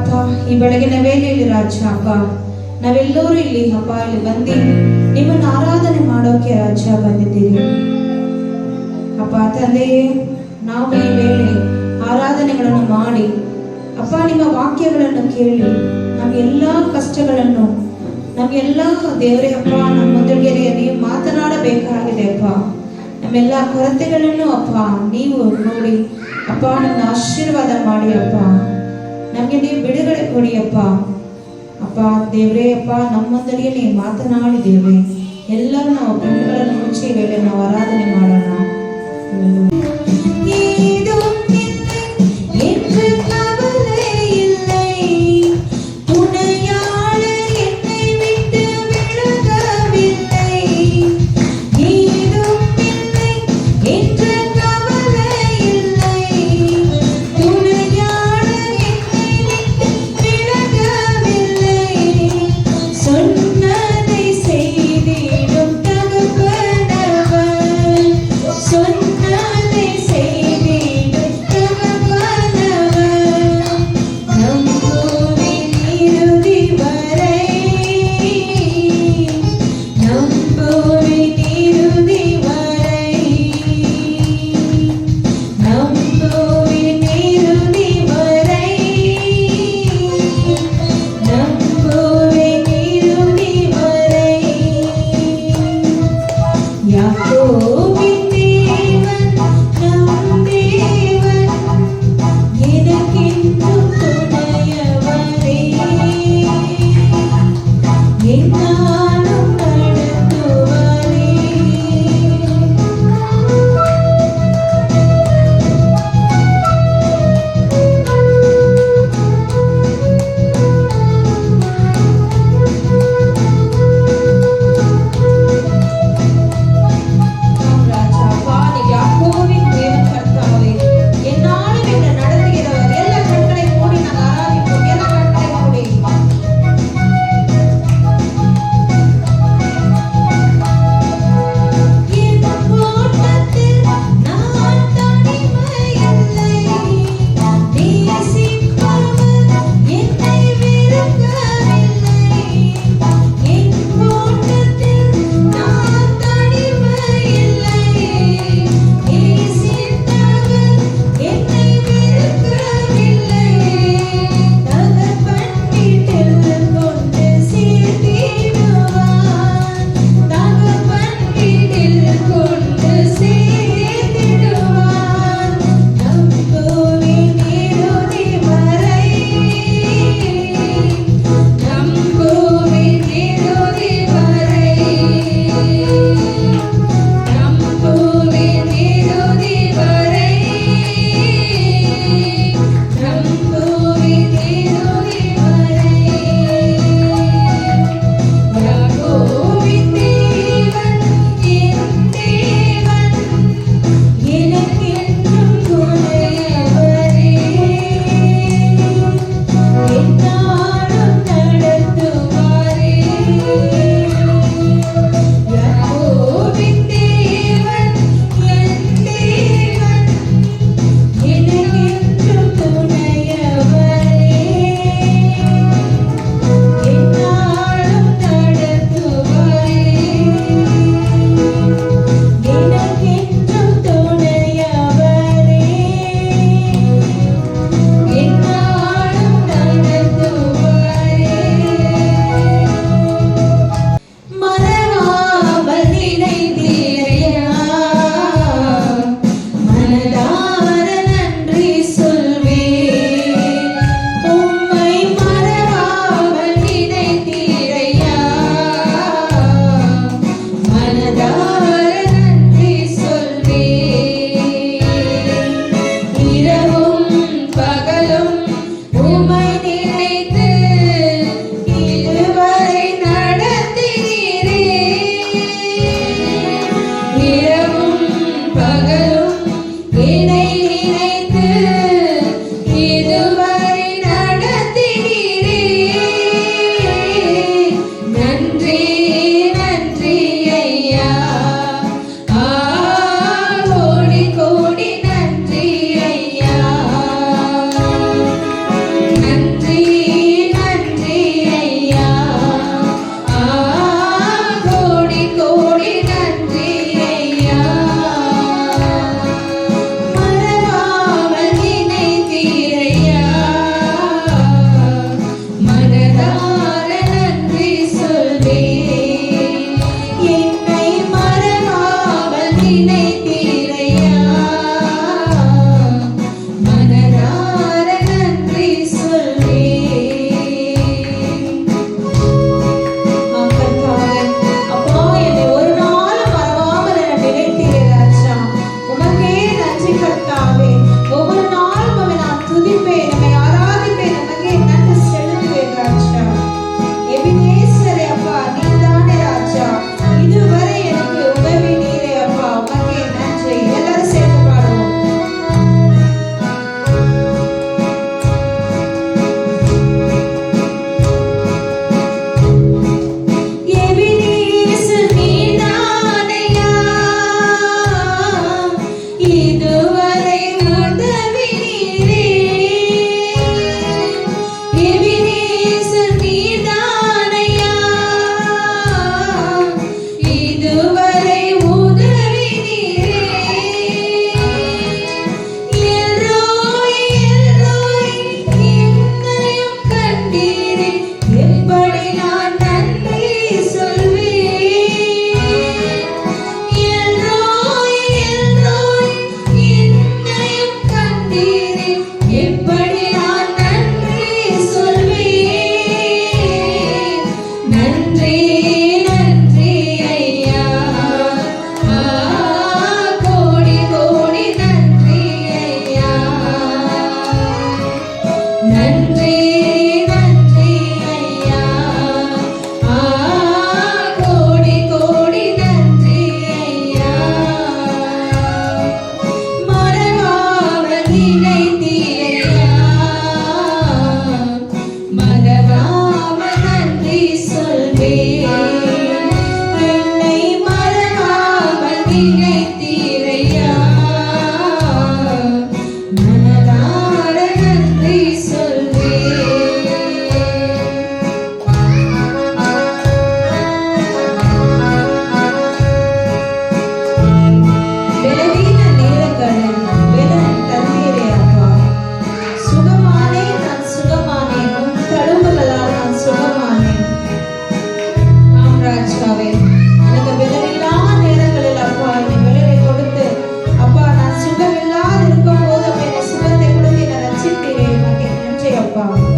ಅಪ್ಪ ಈ ಬೆಳಗಿನ ವೇಳೆಯಲ್ಲಿ ರಾಜ ಅಪ್ಪ ನಾವೆಲ್ಲರೂ ಇಲ್ಲಿ ಅಪ್ಪ ಇಲ್ಲಿ ಬಂದು ನಿಮ್ಮನ್ನು ಆರಾಧನೆ ಮಾಡೋಕೆ ರಾಜ ಬಂದಿದ್ದೀರಿ ಅಪ್ಪ ತಂದೆಯೇ. ನಾವು ಈ ವೇಳೆ ಆರಾಧನೆಗಳನ್ನು ಮಾಡಿ ಅಪ್ಪ ನಿಮ್ಮ ವಾಕ್ಯಗಳನ್ನು ಕೇಳಿ ನಮ್ಮೆಲ್ಲ ಕಷ್ಟಗಳನ್ನು ನಮ್ಮೆಲ್ಲ ದೇವರೇ ಅಪ್ಪ ನಮ್ಮ ಮೊದಲಿಗೆ ನೀವು ಮಾತನಾಡಬೇಕಾಗಿದೆ ಅಪ್ಪ. ನಮ್ಮೆಲ್ಲ ಕೊರತೆಗಳನ್ನು ಅಪ್ಪ ನೀವು ನೋಡಿ ಅಪ್ಪ ನನ್ನ ಆಶೀರ್ವಾದ ಮಾಡಿ ಅಪ್ಪ. ನಮಗೆ ನೀವು ಬಿಡುಗಡೆ ಕೊಡಿ ಅಪ್ಪ. ಅಪ್ಪ ದೇವರೇ ಅಪ್ಪ ನಮ್ಮೊಂದಿಗೆ ನೀವು ಮಾತನಾಡಿದ್ದೇವೆ. ಎಲ್ಲರೂ ನಾವು ಕಣ್ಣುಗಳನ್ನು ಮುಚ್ಚಿ ವೇಳೆ ನಾವು ಆರಾಧನೆ ಮಾಡೋಣ. சொன்னதை ಅಪ್ಪ.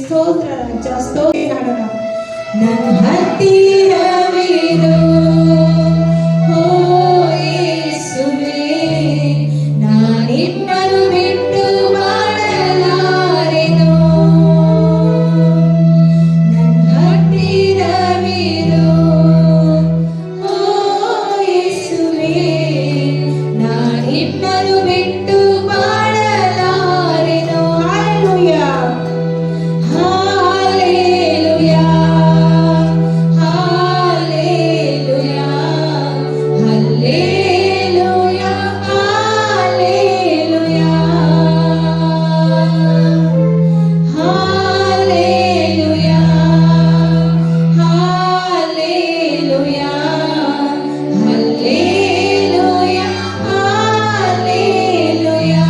ಸ್ತೋತ್ರ ರಾಜ, ಸ್ತೋತ್ರ ಮಾಡೋಣ. ನನ್ನ ಹತ್ತಿರವಿರೋ ಓ ಯೇಸುವೇ, ನಾನಿನ್ನನು ಬಿಟ್ಟು ಬಾಳಲಾರೆನು. ನನ್ನ ಹತ್ತಿರವಿರೋ ಓ ಯೇಸುವೇ, ನಾನಿನ್ನನು ಬಿಟ್ಟು ಬಾಳಲಾರೆನು. Hallelujah, hallelujah, hallelujah, hallelujah, hallelujah, hallelujah, hallelujah, hallelujah, hallelujah.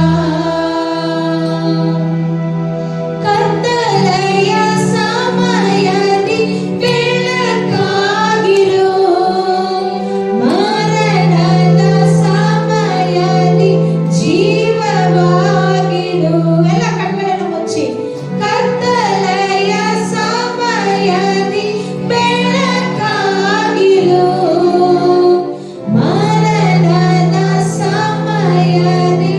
ಕತ್ತಲೆಯ ಸಮಯದಿ ಬೆಳಕಾಗಿರು, ಮರಣದ ಸಮಯದಿ ಜೀವವಾಗಿರು. ಎಲ್ಲ ಕಣ್ಣುಗಳನ್ನು ಮುಚ್ಚಿ. ಕತ್ತಲೆಯ ಸಮಯದಿ ಬೆಳಕಾಗಿರು, ಮರಣದ ಸಮಯದಿ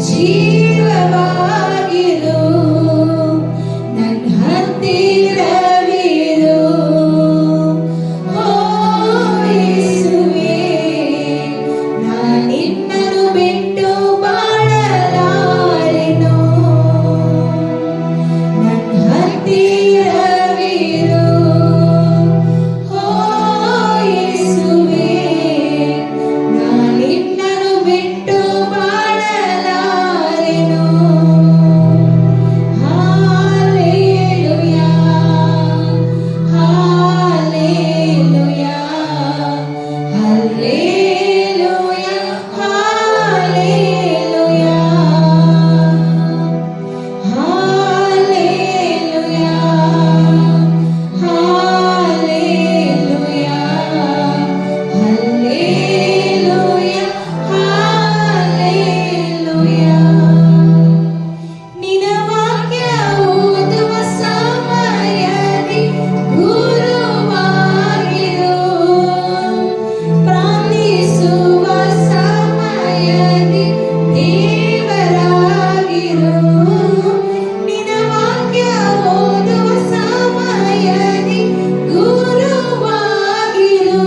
ಜೀವವಾಗಿರು. ನನ್ನ ಹತ್ತಿರವಿರು ಓ ಯೇಸುವೇ, ನಾನಿನ್ನನು ಬಿಟ್ಟು ಬಾಳಲಾರೆನು. ನನ್ನ ಹತ್ತಿರವಿರು ಓ ಯೇಸುವೇ, ನಾನಿನ್ನನು ಬಿಟ್ಟು ಬಾಳಲಾರೆನು. Hallelujah, hallelujah, hallelujah, hallelujah, hallelujah, hallelujah, hallelujah, hallelujah. ನಿನ್ನ ವಾಕ್ಯ ಓದುವ ಸಮಯದಿ ಗುರುವಾಗಿರು, ಪ್ರಾರ್ಥಿಸುವ ಸಮಯದಿ ದೇವರಾಗಿರು. ನಿನ್ನ ವಾಕ್ಯ ಓದುವ ಸಮಯದಿ ಗುರುವಾಗಿರು,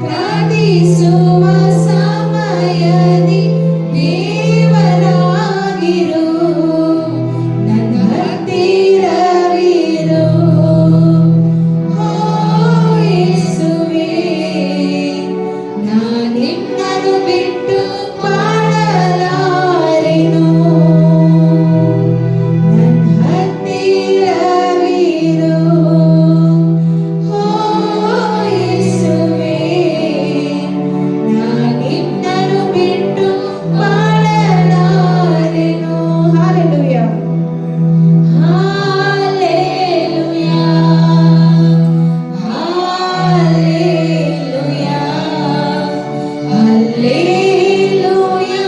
ಪ್ರಾರ್ಥಿಸುವ ಸಮಯದಿ ದೇವರಾಗಿರು. ನನ್ನ ಹತ್ತಿರವಿರು ಓ ಯೇಸುವೇ, ನಾನಿನ್ನನು ಬಿಟ್ಟು ಬಾಳಲಾರೆನು. ನನ್ನ ಹತ್ತಿರವಿರು ಓ ಯೇಸುವೇ, ನಾನಿನ್ನನು ಬಿಟ್ಟು ಬಾಳಲಾರೆನು. Hallelujah, hallelujah, hallelujah, hallelujah,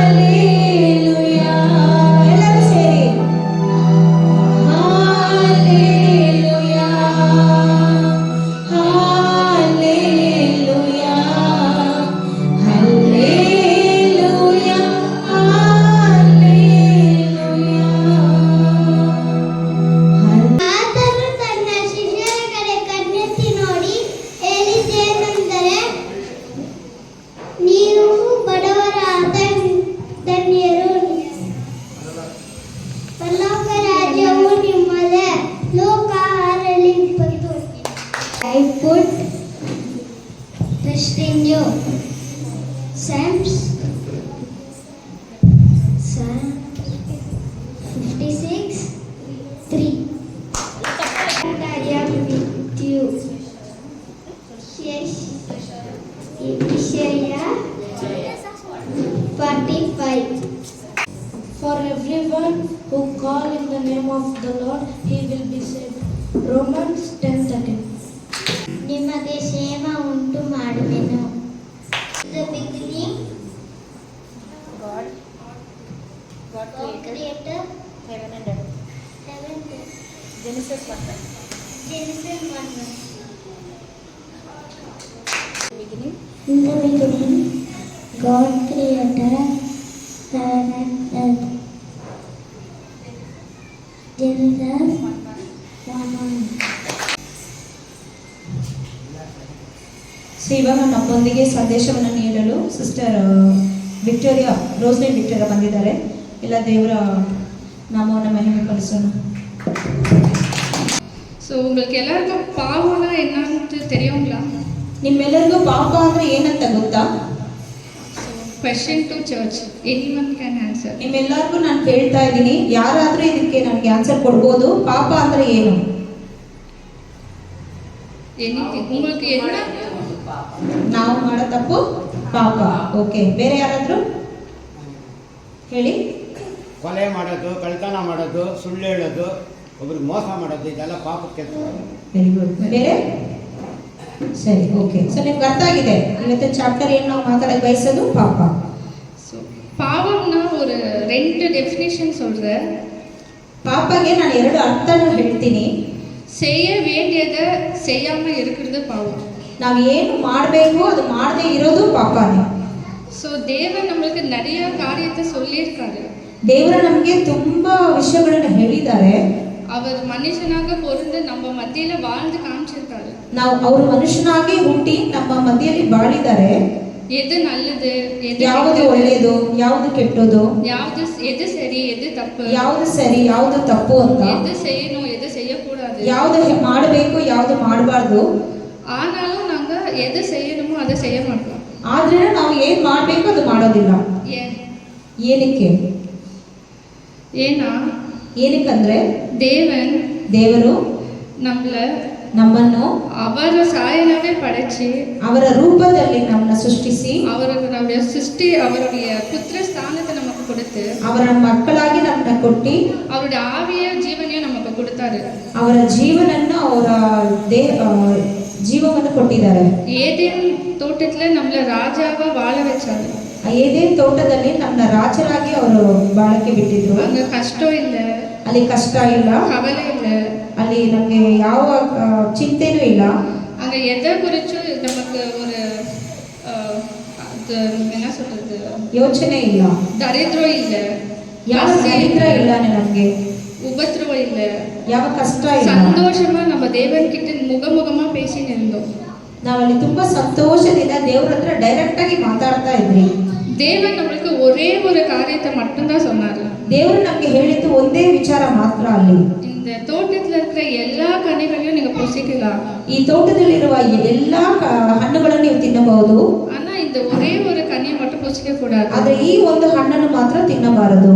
hallelujah. ಎಲ್ಲರೂ ಸೇರಿ. Hallelujah, hallelujah, hallelujah, hallelujah. ಆತನು ತನ್ನ ಶಿಷ್ಯರ ಕಡೆ ಕಣ್ಣೆತ್ತಿ ನೋಡಿ ಹೇಳಿದ್ದೇನೆಂದರೆ, ನೀವು ಬಡವರ ಧನ್ಯರು, ಪರಲೋಕ ರಾಜ್ಯವು ನಿಮ್ಮದೇ. ಲೋಕ 6:20. I put trust in you. Psalms 56:3. And I am with you. Yes. Isaiah 45. For everyone who call in the name of the Lord, he will be saved. Romans 10:13. ನಿಮಗೆ ಕ್ಷೇಮ ಉಂಟು ಮಾಡುವೆನು. The beginning, God created heaven and earth. Seventh. Genesis 1. Genesis 1. Beginning. In the beginning, God created heaven and earth. Genesis 1. So ಇವಾಗ ನಮ್ಮೊಂದಿಗೆ ಸಂದೇಶವನ್ನು ನೀಡಲು sister Victoria Roslin Victoria ಬಂದಿದ್ದಾರೆ. ಎಲ್ಲ ದೇವರ ನಾಮವನ್ನು ಮಹಿಮೆ ಪಡಿಸೋಣ. ஸோ உங்களுக்கு எல்லாருக்கும் பாவம்னா என்னன்னு தெரியுங்களா? ನಿಮ್ಮೆಲ್ಲರಿಗೂ ಪಾಪ ಅಂದ್ರೆ ಏನಂತ ಗೊತ್ತಾ? Question to church, anyone can answer. ನಿಮ್ಮೆಲ್ಲರಿಗೂ ನಾನು ಕೇಳ್ತಾ ಇದ್ದೀನಿ, ಯಾರಾದರೂ ಇದಕ್ಕೆ ನನಗೆ ಆನ್ಸರ್ ಕೊಡ್ಬೋದು. ಪಾಪ ಅಂದ್ರೆ ಏನು? உங்களுக்கு என்ன? ನಾವು ಮಾಡೋ ತಪ್ಪು ಪಾಪ. ಓಕೆ, ಬೇರೆ ಯಾರಾದರೂ ಹೇಳಿ. ಕೊಲೆ ಮಾಡೋದು, ಕಳ್ತನ ಮಾಡೋದು, ಸುಳ್ಳು ಹೇಳೋದು, ಒಬ್ರಿಗೆ ಮೋಸ ಮಾಡೋದು, ಇದೆಲ್ಲ ಪಾಪದ ಕೆಲಸ. Very good. ಬೇರೆ? ಸರಿ, ಓಕೆ. ಸೊ ನಿಮ್ಗೆ ಅರ್ಥ ಆಗಿದೆ ಇವತ್ತಿನ ಚಾಪ್ಟರ್ ಏನು ನಾವು ಮಾತಾಡಕ್ಕೆ ಬಯಸೋದು? ಪಾಪ. ஸோ பாவம்னா ஒரு 2 டெஃபினிஷன் சொல்கிறேன். ಪಾಪಗೆ ನಾನು 2 ಅರ್ಥನ ಹೇಳ್ತೀನಿ. செய்ய வேண்டியதை செய்யாமல் இருக்கிறது பாவம். ನಾವು ಏನು ಮಾಡಬೇಕು ಅದು ಮಾಡದೇ ಇರೋದು ಪಾಪನೇ. ஸோ தேவன் நம்மளுக்கு நிறைய காரியத்தை சொல்லியிருக்காரு. ದೇವರು ನಮಗೆ ತುಂಬಾ ವಿಷಯಗಳನ್ನು ಹೇಳಿದ್ದಾರೆ. அவர் மனுஷனாக பொருந்து நம்ம மத்தியில வாழ்ந்து காமிச்சிருக்காரு. ನಾವು ಅವರು ಮನುಷ್ಯನಾಗಿ ಹುಟ್ಟಿ ನಮ್ಮ ಮಧ್ಯದಲ್ಲಿ ಬಾಳಿದ್ದಾರೆ. எது நல்லது, எது ಯಾವುದು ಒಳ್ಳೆಯದು, ಯಾವುದು ಕೆಟ್ಟದು, எது சரி, எது தப்பு, ಯಾವುದು ಸರಿ, ಯಾವುದು ತಪ್ಪು ಅಂತ, எது செய்யணும், எது செய்யக்கூடாது, ಯಾವುದು ಮಾಡಬೇಕು, ಯಾವುದು ಮಾಡಬಾರ್ದು. ஆனாலும் நாங்க எது செய்யணுமோ அதை செய்ய மாட்டோம். ಆದ್ರೆ ನಾವು ಏನ್ ಮಾಡಬೇಕು ಅದು ಮಾಡೋದಿಲ್ಲ. ஏன்? ಏನಕ್ಕೆ? ஏன்னா ಏನಕ್ಕಂದ್ರೆ ದೇವರು ನಮ್ಮನ್ನು ಅವರ ಸಾಯಲವೇ ಪடைச்சு ಅವರ ರೂಪದಲ್ಲಿ ನಮ್ಮನ್ನ ಸೃಷ್ಟಿಸಿ அவருடைய புத்திர ஸ்தானத்தை நமக்கு கொடுத்து ಅವರ ಮಕ್ಕಳಾಗಿ ನಮ್ಮನ್ನ ಕೊಟ್ಟಿ அவருடைய ஆவிய ஜீவனையும் நமக்கு கொடுத்தாரு. ಅವರ ಜೀವನನ್ನು ಅವರ ಜೀವವನ್ನು ಕೊಟ್ಟಿದ್ದಾರೆ. ஏதேன் தோட்டத்துல நம்மள ராஜாவா வாழ வச்சாரு. ಏದೇನ್ ತೋಟದಲ್ಲಿ ನಮ್ಮನ್ನ ರಾಜರಾಗಿ ಅವರು ಬಾಳಕ್ಕೆ ಬಿಟ್ಟಿದ್ರು. அங்க கஷ்டம் இல்ல, ಅಲ್ಲಿ ಕಷ್ಟ ಇಲ್ಲ, கவலை இல்ல, ಅಲ್ಲಿ ನಮ್ಗೆ ಯಾವ ಚಿಂತೆನೂ ಇಲ್ಲ. அங்க எதை குறிச்சும் நமக்கு ஒரு என்ன சொல்றது, ಯೋಚನೆ ಇಲ್ಲ, தரித்திரம் இல்ல, ಯಾವ ದರಿದ್ರ ಇಲ್ಲ, ನಮ್ಗೆ உபத்திரவம் இல்ல, ಯಾವ ಕಷ್ಟ ಇಲ್ಲ. சந்தோஷமா நம்ம தேவன் கிட்ட முகமுகமா பேசின்னு இருந்தோம். ನಾವಲ್ಲಿ ತುಂಬಾ ಸಂತೋಷದಿಂದ ದೇವ್ರ ಹತ್ರ ಡೈರೆಕ್ಟ್ ಆಗಿ ಮಾತಾಡ್ತಾ ಇದ್ರಿ. தேவன் நம்மளுக்கு ஒரே ஒரு காரியத்தை மட்டும்தான் சொன்னாரு. ದೇವರು ನಮ್ಗೆ ಹೇಳಿದ್ದು ಒಂದೇ ವಿಚಾರ ಮಾತ್ರ. ಅಲ್ಲಿ இந்த தோட்டத்துல இருக்கிற எல்லா கனிகளையும் நீங்க புசிக்கலாம், ಈ ತೋಟದಲ್ಲಿರುವ ಎಲ್ಲಾ ಹಣ್ಣುಗಳನ್ನು ನೀವು ತಿನ್ನಬಹುದು, ஆனா இந்த ஒரே ஒரு கனியை மட்டும் புசிக்க கூடாது. ಆದ್ರೆ ಈ ಒಂದು ಹಣ್ಣನ್ನು ಮಾತ್ರ ತಿನ್ನಬಾರದು.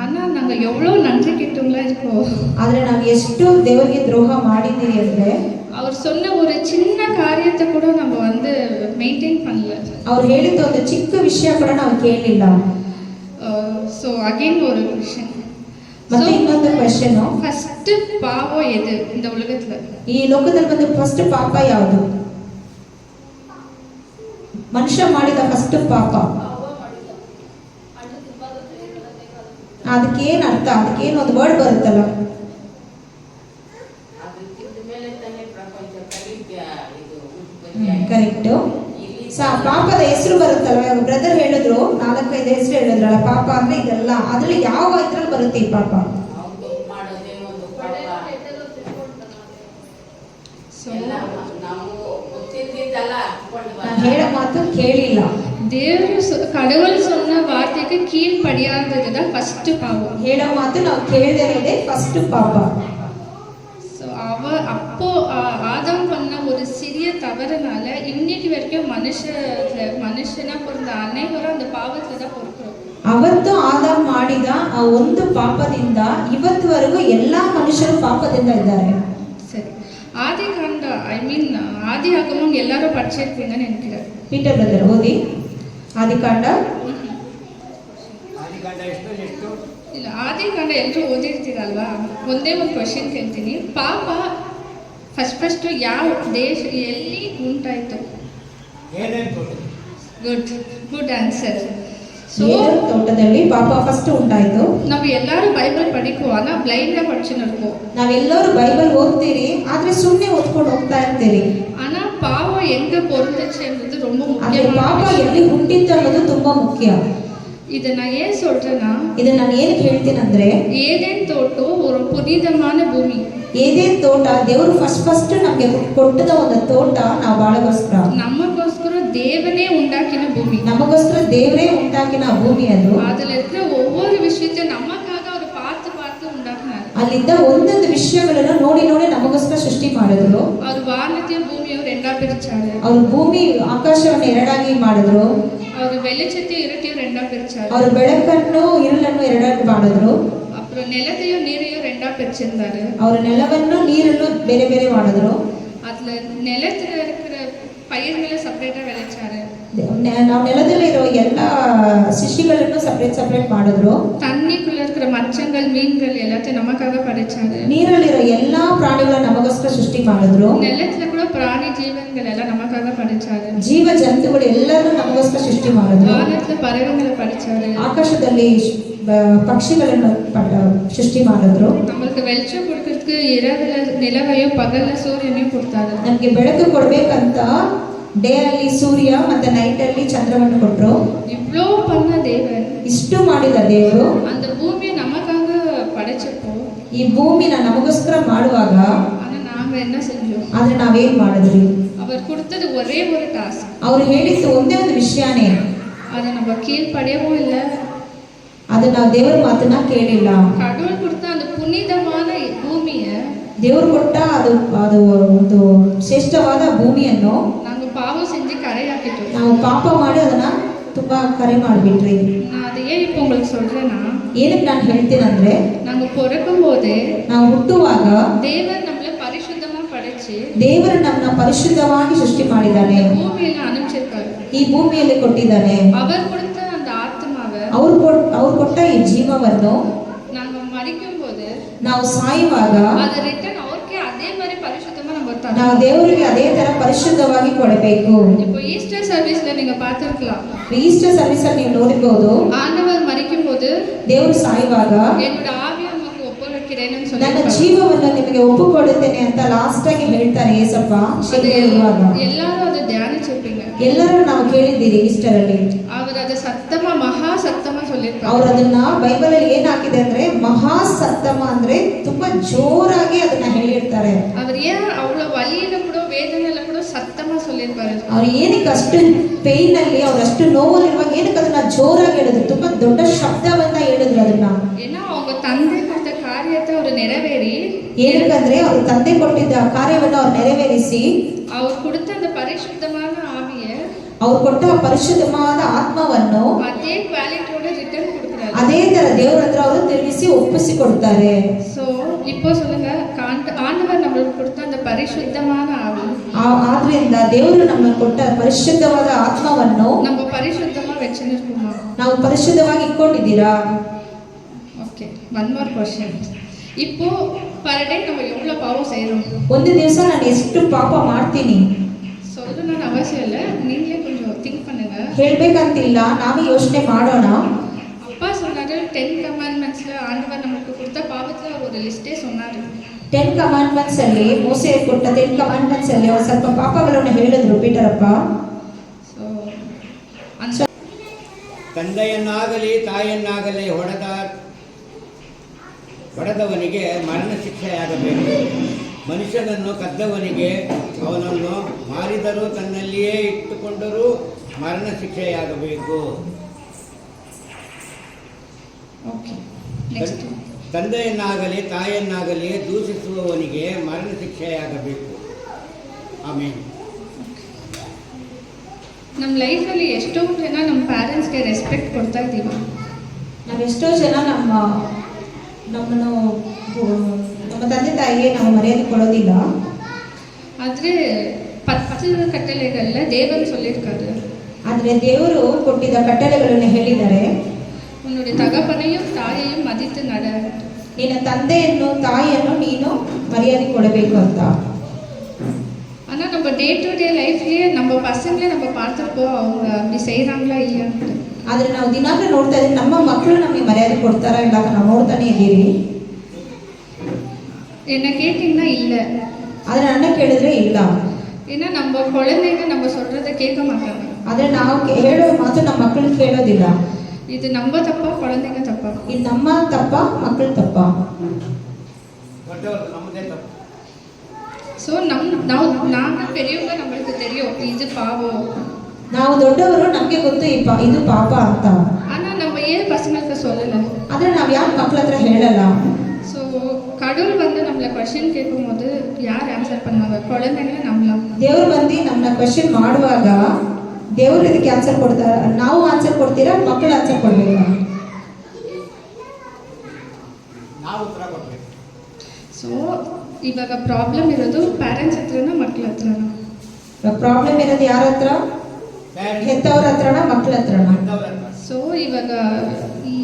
ஆனா நாங்க எவ்வளவு நன்றி கிட்டவங்களா இருக்கோம். ಆದ್ರೆ ನಾವು ಎಷ್ಟು ದೇವರಿಗೆ ದ್ರೋಹ ಮಾಡಿದ್ದೀರಿ ಅಂದ್ರೆ அவர் சொன்ன ஒரு சின்ன காரியத்தை கூட நம்ம வந்து மெயின்டைன் பண்ணல. ಅವ್ರು ಹೇಳಿದ ಒಂದು ಚಿಕ್ಕ ವಿಷಯ ಕೂಡ ನಾವು ಕೇಳಲಿಲ್ಲ. ஸோ அகைன் ஒரு கொஸ்டின், ಮತ್ತೆ ಇನ್ನೊಂದು ಕ್ವೆಶ್ಚನ್, ಫಸ್ಟ್ ಪಾಪ ಎದು இந்த உலகத்துல? ಈ ಲೋಕದಲ್ಲಿ ಬಂದು ಫಸ್ಟ್ ಪಾಪ ಯಾವುದು? ಮನುಷ್ಯ ಮಾಡಿದ ಫಸ್ಟ್ ಪಾಪ ಅದಕ್ಕೇನು ಅರ್ಥ? ಅದಕ್ಕೇನು ಒಂದು ವರ್ಡ್ ಬರುತ್ತಲ್ಲ, ಕರೆಕ್ಟ್. ಪಾಪದ ಹೆಸರು ಬರುತ್ತಲ್ಲ, ಬ್ರದರ್ ಹೇಳಿದ್ರು 4-5 ಹೆಸರು ಹೇಳಿದ್ರಲ್ಲ ಪಾಪ ಅಂದ್ರೆ ಇದೆಲ್ಲ. ಅದ್ರಲ್ಲಿ ಯಾವ ಇದ್ರಲ್ಲಿ ಬರುತ್ತೆ ಈ ಪಾಪ? ನಾನು ಹೇಳೋ ಮಾತು ಕೇಳಿಲ್ಲ. கடவுள் சொன்ன வார்த்தைக்கு கீழ்ப்படியாதது தான் ஃபர்ஸ்ட் பாவம். ಹೇಳೋ ಮಾತು ನಾವು ಕೇಳದೇ ಇರೋದೇ ಫಸ್ಟ್ ಪಾಪ. ஸோ அப்போ ஆதாம் பண்ண ஒரு சிறிய தவறுனால இன்னைக்கு வரைக்கும் மனுஷனா பிறந்த அனைவரும் அந்த பாவத்துல தான் பொறுக்கிறோம். ಅವತ್ತು ಆದಾಮ್ ಮಾಡಿದ ಆ ಒಂದು ಪಾಪದಿಂದ ಇವತ್ತುವರೆಗೂ ಎಲ್ಲಾ ಮನುಷ್ಯರು ಪಾಪದಿಂದ ಇದ್ದಾರೆ. சரி, ஆதிகாண்ட ஆதியாகமம் எல்லாரும் படிச்சிருப்பீங்கன்னு நினைக்கிறேன். ಪೀಟರ್ ಬ್ರದರ್ ಓದಿ ಆದಿಕಾಂಡ. ಇಲ್ಲ, ಆದಿಕಾಂಡ ಎಲ್ಲರೂ ಓದಿರ್ತೀರಲ್ವಾ? ಒಂದೇ ಒಂದು ಕ್ವಶನ್ ಕೇಳ್ತೀನಿ. ಪಾಪ ಫಸ್ಟ್ ಯಾವ ದೇಶ ಎಲ್ಲಿ ಉಂಟಾಯಿತು? Good answer. ஸோ ஏதேன் தೋಟದಲ್ಲಿ ಪಾಪ ಫಸ್ಟ್ ಉಂಟಾಯ್ತು. ನಾವು ಎಲ್ಲರೂ ಬೈಬಲ್ படிக்குவோம் ஆனால் ಬ್ಲೈಂಡಾக படிச்சுன்னு இருக்கோம். ನಾವೆಲ್ಲರೂ ಬೈಬಲ್ ಓದ್ತೀರಿ ಆದ್ರೆ ಸುಮ್ಮನೆ ಓದ್ಕೊಂಡು ಹೋಗ್ತಾ ಇರ್ತೀರಿ. ஆனால் பாவம் எங்கே பொருந்துச்சுன்றது ரொம்ப ಆದ್ರೆ ಪಾಪ முக்கியமான ಎಲ್ಲಿ ಹುಟ್ಟಿತ್ತು ಅನ್ನೋದು ತುಂಬಾ ಮುಖ್ಯ. இதை நான் ஏன் சொல்றேன்னா, ಇದನ್ನ ನಾನು ಏನಕ್ಕೆ ಹೇಳ್ತೀನಂದ್ರೆ, ஏதேன் தோட்டம் ஒரு புனிதமான பூமಿ. ಏದೇನ್ ತೋಟ ದೇವರು ಫಸ್ಟ್ ನಮ್ಗೆ ಕೊಟ್ಟದ ಒಂದು ತೋಟ ನಾವು ಬಾಳಗೋಸ್ಕರ, நமக்கோஸ்கர தேவனே உண்டாக்கின பூமி. ನಮಗೋಸ್ಕರ ದೇವರೇ ಉಂಟಾಕಿನ ಭೂಮಿ ಅದು. அதுல இருக்கிற ஒவ்வொரு விஷயத்தையும் நமக்காக அவர் பார்த்து பார்த்து உண்டாக்குனாரு. ಅಲ್ಲಿದ್ದ ಒಂದೊಂದು ವಿಷಯಗಳನ್ನು ನೋಡಿ ನೋಡಿ ನಮಗೋಸ್ಕರ ಸೃಷ್ಟಿ ಮಾಡಿದ್ರು. அவர் வானத்தையும் பூமியும் ரெண்டா பிரிச்சாரு. ಅವ್ರು ಭೂಮಿ ಆಕಾಶವನ್ನು ಎರಡಾಗಿ ಮಾಡಿದ್ರು. அவர் வெளிச்சத்தையும் இருட்டையும் ரெண்டா பிரிச்சாரு. ಅವ್ರು ಬೆಳಕನ್ನು இருಳನ್ನು ಎರಡಾಗಿ ಮಾಡಿದ್ರು. அப்புறம் நிலத்தையும் நீரையும் ரெண்டா பிரிச்சிருந்தாரு. ಅವ್ರ ನೆಲವನ್ನು ನೀರನ್ನು ಬೇರೆ ಬೇರೆ ಮಾಡಿದ್ರು. அதுல நிலத்துல இருக்கிற பயிர்களை செப்பரேட்டா விளைச்சாரு. ನಾವು ನೆಲದಲ್ಲಿರೋ ಎಲ್ಲ ಸಸಿಗಳನ್ನು ಸಪರೇಟ್ ಮಾಡಿದ್ರು. தண்ணிக்குள்ள இருக்கிற மச்சங்கள் மீன்கள் எல்லாத்தையும் நமக்காக படைச்சாரு. ನೀರಲ್ಲಿರೋ ಎಲ್ಲಾ ಪ್ರಾಣಿಗಳನ್ನ ನಮಗೋಸ್ಕರ ಸೃಷ್ಟಿ ಮಾಡಿದ್ರು. நிலத்துல கூட பிராணி ஜீவன்கள் எல்லாம் நமக்காக படைச்சாரு. ಜೀವ ಜಂತುಗಳು ಎಲ್ಲರೂ ನಮಗೋಸ್ಕರ ಸೃಷ್ಟಿ ಮಾಡಿದ್ರು. வானத்துல பறவைகளை படைச்சாரு. ಆಕಾಶದಲ್ಲಿ ಪಕ್ಷಿಗಳನ್ನು ಸೃಷ್ಟಿ ಮಾಡಿದ್ರು. நம்மளுக்கு வெளிச்சம் கொடுக்கறதுக்கு இரவுல நிலவையும் பகல்ல சூரியனையும் கொடுத்தாரு. ನಮ್ಗೆ ಬೆಳಕು ಕೊಡ್ಬೇಕಂತ ಡೇ ಅಲ್ಲಿ ಸೂರ್ಯ ಮತ್ತೆ ನೈಟ್ ಅಲ್ಲಿ ಚಂದ್ರವನ್ನು ಕೊಟ್ರು. இவ்வளோ பண்ண தேவன் ಇಷ್ಟು ಮಾಡಿದ ದೇವರು அந்த பூமியை நமக்காக படைச்சப்போ, ಈ ಭೂಮಿನ ನಮಗೋಸ್ಕರ ಮಾಡುವಾಗ ஆனா நாங்க என்ன செஞ்சோம்? ಆದ್ರೆ ನಾವೇನ್ ಮಾಡಿದ್ರಿ? அவர் கொடுத்தது ஒரே ஒரு டாஸ்க். ಅವ್ರು ಹೇಳಿದ್ದು ಒಂದೇ ಒಂದು ವಿಷಯನೇ, அதை நம்ம கீழ்ப்படியவும் இல்லை. ಅದು ನಾವು ದೇವರ ಮಾತನ್ನ ಕೇಳಿಲ್ಲ. கடவுள் கொடுத்த அந்த புனிதமான பூமியை ದೇವರು ಕೊಟ್ಟ ಅದು ಅದು ಒಂದು ಶ್ರೇಷ್ಠವಾದ ಭೂಮಿಯನ್ನು நாங்க பாவம் செஞ்சு கரையாக்கிட்டோம். ನಾವು ಪಾಪ ಮಾಡಿ ಅದನ್ನ ತುಂಬಾ ಕರೆ ಮಾಡಿಬಿಟ್ರಿ. நான் அதை ஏன் இப்போ உங்களுக்கு சொல்றேன்னா, ಏನಕ್ಕೆ ನಾನು ಹೇಳ್ತೀನಂದ್ರೆ, நாங்க பிறக்கும் போதே ನಾವು ಹುಟ್ಟುವಾಗ தேவன் நம்மள பரிசுத்தமா படைச்சு ದೇವರು ನಮ್ಮನ್ನ ಪರಿಶುದ್ಧವಾಗಿ ಸೃಷ್ಟಿ ಮಾಡಿದ್ದಾನೆ. பூமியில அனுப்பிச்சிருக்காரு. ಈ ಭೂಮಿಯಲ್ಲಿ ಕೊಟ್ಟಿದ್ದಾನೆ. அவர் கொடுத்த அந்த ஆத்மாவை ಅವ್ರು ಕೊಟ್ಟ ಈ ಜೀವವನ್ನು நாங்க மறிக்கும் போது ನಾವು ಸಾಯುವಾಗ அதை ரிட்டர்ன் அவருக்கே அதே மாதிரி பரிசுத்தமா நம்ம ನಾವು தரோம். ದೇವರಿಗೆ ಅದೇ ತರ ಪರಿಶುದ್ಧವಾಗಿ ಕೊಡಬೇಕು. இப்போ ஈஸ்டர் சர்வீஸ்ல நீங்க பார்த்திருக்கலாம், ಈಸ್ಟರ್ ಸರ್ವಿಸ್ ಅಲ್ಲಿ ನೀವು ನೋಡಿರ್ಬೋದು, ஆண்டவர் மறிக்கும் போது ದೇವರು ಸಾಯುವಾಗ என்னோட ஆவியை உமக்கு ஒப்புவிக்கிறேன்னு ನನ್ನ சொல்லி ಜೀವವನ್ನು ನಿಮಗೆ ಒಪ್ಪಿಕೊಡುತ್ತೇನೆ ಅಂತ ಲಾಸ್ಟ್ ಆಗಿ ಹೇಳ್ತಾರೆ ಏಸಪ್ಪ ಶಿಲುಬೆಯಲ್ಲಿರುವಾಗ. எல்லாரும் அதை தியானிச்சிருப்பீங்க. ಎಲ್ಲರೂ ನಾವು ಕೇಳಿದ್ದೀರಿ ಈಸ್ಟರ್ ಅಲ್ಲಿ. அவர் அதை சத்தமா மகா சத்தமா சொல்லியிருப்பாரு. ಅವ್ರು ಅದನ್ನ ಬೈಬಲ್ ಅಲ್ಲಿ ಏನ್ ಹಾಕಿದೆ ಅಂದ್ರೆ ಮಹಾ ಸತ್ತಮ ಅಂದ್ರೆ ತುಂಬಾ ಜೋರಾಗಿ ಅದನ್ನ ಹೇಳಿರ್ತಾರೆ. அவர் ஏன் அவ்வளவு வலியில கூட வேதனையில கூட சத்தமா சொல்லியிருப்பாரு? ಅವ್ರು ಏನಕ್ಕೆ ಅಷ್ಟು ಪೇನ್ ಅಲ್ಲಿ ಅವ್ರು ಅಷ್ಟು ನೋವಲ್ಲಿರುವಾಗ ಏನಕ್ಕೆ ಅದನ್ನ ಜೋರಾಗಿ ಹೇಳಿದ್ರು, ತುಂಬಾ ದೊಡ್ಡ ಶಬ್ದವನ್ನ ಹೇಳಿದ್ರು ಅದನ್ನ. ஏன்னா அவங்க தந்தை கொடுத்த காரியத்தை அவர் நிறைவேறி, ಏನಕ್ಕಂದ್ರೆ ಅವ್ರ ತಂದೆ ಕೊಟ್ಟಿದ್ದ ಕಾರ್ಯವನ್ನು ಅವ್ರು ನೆರವೇರಿಸಿ, அவர் கொடுத்த அந்த பரிசுத்தமான ஆவியை ಅವ್ರು ಕೊಟ್ಟ ಪರಿಶುದ್ಧವಾದ ಆತ್ಮವನ್ನು அதே குவாலிட்டியோட ரிட்டர்ன் கொடுக்குறாரு. ಅದೇ ತರ ದೇವರ ಹತ್ರ ಅವರು ತಿರುಗಿಸಿ ಒಪ್ಪಿಸಿ ಕೊಡ್ತಾರೆ. ஸோ இப்போ சொல்லுங்க, ஆண்டவர் நம்மளுக்கு கொடுத்த அந்த பரிசுத்தமான ஆவி ಆದ್ರಿಂದ ದೇವರು ನಮಗೆ ಕೊಟ್ಟ ಪರಿಶುದ್ಧವಾದ ಆತ್ಮವನ್ನು நம்ம பரிசுத்தமா வச்சுருக்கோமா? ನಾವು ಪರಿಶುದ್ಧವಾಗಿ ಇಟ್ಕೊಂಡಿದ್ದೀರಾ? Okay, one more question. இப்போ பர் டே நம்ம எவ்வளோ பாவம் செய்கிறோம்? ಒಂದು ದಿವಸ ನಾನು ಎಷ್ಟು ಪಾಪ ಮಾಡ್ತೀನಿ சொல்லணும்னு அவசியம் இல்லை, நீங்களே கொஞ்சம் திங்க் பண்ணுங்க. ಹೇಳ್ಬೇಕಂತಿಲ್ಲ, ನಾವೇ ಯೋಚನೆ ಮಾಡೋಣ. அப்பா சொன்னாரு 10 கமாண்ட்மெண்ட்ஸ்ல ஆண்டவர் நமக்கு கொடுத்த பாவத்துல ஒரு லிஸ்டே சொன்னாரு. 10 ಕಮಾಂಡ್ಮೆಂಟ್ಸ್ ಅಲ್ಲಿ ಮೋಸೆ ಕೊಟ್ಟ 10 ಕಮಾಂಡ್ಮೆಂಟ್ಸ್ ಅಲ್ಲಿ ಅವ್ರು ಸ್ವಲ್ಪ ಪಾಪಗಳನ್ನು ಹೇಳಿದ್ರು ಪೀಟರಪ್ಪ. ஸோ அந்த ತಂದೆಯನ್ನಾಗಲಿ ತಾಯಿಯನ್ನಾಗಲಿ ಹೊಡೆದವನಿಗೆ ಮರಣ ಶಿಕ್ಷೆಯಾಗಬೇಕು. ಮನುಷ್ಯನನ್ನು ಕದ್ದವನಿಗೆ ಅವನನ್ನು ಮಾರಿದರೂ ತನ್ನಲ್ಲಿಯೇ ಇಟ್ಟುಕೊಂಡರೂ ಮರಣ ಶಿಕ್ಷೆಯಾಗಬೇಕು. Okay, next. ತಂದೆಯನ್ನಾಗಲಿ ತಾಯಿಯನ್ನಾಗಲಿ ದೂಷಿಸುವವನಿಗೆ ಮರಣ ಶಿಕ್ಷೆಯಾಗಬೇಕು. ಆಮೇಲೆ ನಮ್ಮ ಲೈಫಲ್ಲಿ ಎಷ್ಟೋ ಜನ ನಮ್ಮ ಪ್ಯಾರೆಂಟ್ಸ್ಗೆ ರೆಸ್ಪೆಕ್ಟ್ ಕೊಡ್ತಾ ಇದ್ದೀವಿ. ನಾವೆಷ್ಟೋ ಜನ ನಮ್ಮನ್ನು ನಮ್ಮ ತಂದೆ ತಾಯಿಗೆ ನಾವು ಮರ್ಯಾದೆ ಕೊಡೋದಿಲ್ಲ. ಆದರೆ 10 கட்டளைகளில் தேவன் சொல்லியிருக்காரு, ಆದರೆ ದೇವರು ಕೊಟ್ಟಿದ್ದ ಕಟ್ಟಳೆಗಳನ್ನು ಹೇಳಿದ್ದಾರೆ. உன்னுடைய தகப்பனையும் தாயையும் மதித்து நட. ನಿನ್ನ ತಂದೆಯನ್ನು ತಾಯಿಯನ್ನು ನೀನು ಮರ್ಯಾದೆ ಕೊಡಬೇಕು ಅಂತ. ஆனால் நம்ம டே டு டே லைஃப்லேயே நம்ம பசங்களே நம்ம பார்த்துருப்போம், அவங்க அப்படி செய்கிறாங்களா இல்லையான்ட்டு. ಆದ್ರೆ ನಾವು ದಿನಾಗ್ಲೂ ನೋಡ್ತಾ ಇದ್ದೀವಿ, ನಮ್ಮ ಮಕ್ಕಳು ನಮಗೆ ಮರ್ಯಾದೆ ಕೊಡ್ತಾರಾ ಇಲ್ಲ ಅಂತ ನಾವು ನೋಡ್ತಾನೆ ಇದ್ದೀರಿ. என்ன கேட்டிங்கன்னா இல்லை. ಆದ್ರೆ ನನ್ನ ಕೇಳಿದ್ರೆ ಇಲ್ಲ. ஏன்னா நம்ம குழந்தைங்க நம்ம சொல்கிறத கேட்க மாட்டாங்க. ಆದ್ರೆ ನಾವು ಹೇಳೋ ಮಾತು ನಮ್ಮ ಮಕ್ಕಳು ಕೇಳೋದಿಲ್ಲ. இது நம்ம தப்பா குழந்தைங்க தப்பா? ಇದು ನಮ್ಮ ತಪ್ಪ ಮಕ್ಕಳು ತಪ್ಪ? ದೊಡ್ಡವರು ನಮ್ಮದೇ ತಪ್ಪು. ஸோ நாங்கள் பெரியவங்க நம்மளுக்கு தெரியும் இது பாவம். ನಾವು ದೊಡ್ಡವರು ನಮಗೆ ಗೊತ್ತು ಇದು ಪಾಪ ಅಂತ. ஆனால் நம்ம ஏன் பசங்களுக்கு சொல்லலை? ಆದ್ರೆ ನಾವು ಯಾಕೆ ಮಕ್ಕಳ ಹತ್ರ ಹೇಳಲ್ಲ? ஸோ கடவுள் வந்து நம்மளை ಕ್ವಶನ್ கேட்கும்போது ಯಾರು ಆನ್ಸರ್ பண்ணுவாங்க? குழந்தைங்கள நம்மளா? ದೇವರು ಬಂದು ನಮ್ಮನ್ನ ಕ್ವಶನ್ ಮಾಡುವಾಗ ದೇವರು ಇದಕ್ಕೆ ಆನ್ಸರ್ ಕೊಡ್ತಾರ, ನಾವು ಆನ್ಸರ್ ಕೊಡ್ತೀರಾ, ಮಕ್ಕಳು ಆನ್ಸರ್ ಕೊಡ್ಬೇಕಾ? ನಾವು ಉತ್ತರ ಕೊಡ್ಬೇಕು. ಸೊ ಇವಾಗ ಪ್ರಾಬ್ಲಮ್ ಇರೋದು ಪೇರೆಂಟ್ಸ್ ಹತ್ರನ ಮಕ್ಳ ಹತ್ರನ? ಪ್ರಾಬ್ಲಮ್ ಇರೋದು ಯಾರ ಹತ್ರ? ಹೆತ್ತವ್ರ ಹತ್ರನ ಮಕ್ಕಳ ಹತ್ರನ? ಸೊ ಇವಾಗ ಈ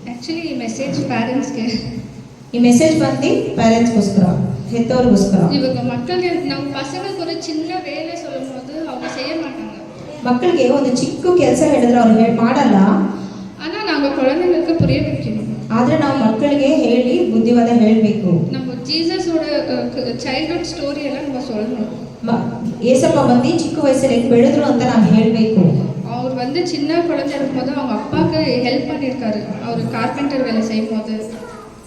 ಆ್ಯಕ್ಚುಲಿ ಈ ಮೆಸೇಜ್ ಪೇರೆಂಟ್ಸ್ಗೆ, ಈ ಮೆಸೇಜ್ ಬಂದು ಪೇರೆಂಟ್ಸ್ಗೋಸ್ಕರ, ಹೆತ್ತವ್ರಿಗೋಸ್ಕರ. ಇವಾಗ ಮಕ್ಕಳಿಗೆ ನಮ್ಮ ಪಸங்களுக்கு ஒரு சின்ன வேலை சொல்லும் போது அவங்க செய்ய மாட்டாங்க. ಮಕ್ಕಳಿಗೆ ಒಂದು ಚಿಕ್ಕ ಕೆಲಸ ಹೇಳಿದ್ರೆ ಅವ್ರು ಮಾಡಲ್ಲ. ஆனால் நாங்கள் குழந்தைங்களுக்கு புரிய வைக்கணும். ಆದ್ರೆ ನಾವು ಮಕ್ಕಳಿಗೆ ಹೇಳಿ ಬುದ್ಧಿವಾದ ಹೇಳಬೇಕು. நம்ம ஜீசஸோட ಚೈಲ್ಡ್ಹುಡ್ ಸ್ಟೋರಿ ಎಲ್ಲ நம்ம சொல்லணும். ಏಸಪ್ಪ ಬಂದು ಚಿಕ್ಕ ವಯಸ್ಸಲ್ಲಿ ಹೆಂಗ್ ಬೆಳೆದ್ರು ಅಂತ ನಾವು ಹೇಳಬೇಕು. அவர் வந்து சின்ன குழந்தை இருக்கும்போது அவங்க அப்பாவுக்கு ஹெல்ப் பண்ணியிருக்காரு. அவர் கார்பெண்டர் வேலை செய்யும் போது,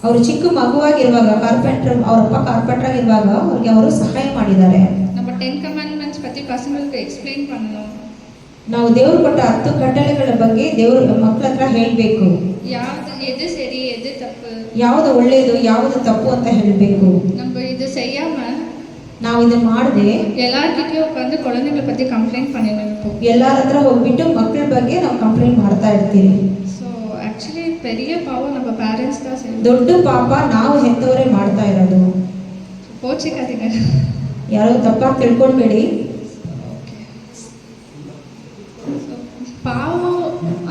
ಅವರು ಚಿಕ್ಕ ಮಗುವಾಗಿರುವಾಗ ಕಾರ್ಪೆಂಟರ್, ಅವರಪ್ಪ ಕಾರ್ಪೆಂಟರ್ ಆಗಿರುವಾಗ ಅವ್ರಿಗೆ ಅವರು ಸಹಾಯ ಮಾಡಿದ್ದಾರೆ. நம்ம 10 ಕಮಾಂಡ್ಮೆಂಟ್ಸ್ பற்றி பசங்களுக்கு ಎಕ್ಸ್ಪ್ಲೇನ್ பண்ணணும். ನಾವು ದೇವರು ಕೊಟ್ಟ 10 ಕಟ್ಟಳೆಗಳ ಬಗ್ಗೆ ದೇವರು ಮಕ್ಕಳ ಹತ್ರ ಹೇಳಬೇಕು. ಯಾವುದು ಎದು ಸರಿ ಎದು ತಪ್ಪು, ಯಾವುದು ಒಳ್ಳೆಯದು ಯಾವುದು ತಪ್ಪು ಅಂತ ಹೇಳಬೇಕು. நம்ம இது செய்யாம ನಾವು ಇದನ್ನ ಮಾಡದೆ எல்லார்கிட்டயும் உட்காந்து குழந்தைங்களை பற்றி ಕಂಪ್ಲೇಂಟ್ பண்ணிட்டு இருப்போம். ಎಲ್ಲರ ಹತ್ರ ಹೋಗ್ಬಿಟ್ಟು ಮಕ್ಕಳ ಬಗ್ಗೆ ನಾವು ಕಂಪ್ಲೇಂಟ್ ಮಾಡ್ತಾ ಇರ್ತೀವಿ. ஸோ ஆக்சுவலி பெரிய பாவம் நம்ம பேரண்ட்ஸ் தான் செய்யணும். ದೊಡ್ಡ ಪಾಪ ನಾವು ಹೆತ್ತವರೇ ಮಾಡ್ತಾ ಇರೋದು. கோச்சிக்காதீங்க, ಯಾರು ತಪ್ಪಾಗಿ ತಿಳ್ಕೊಳ್ಬೇಡಿ. பாவம்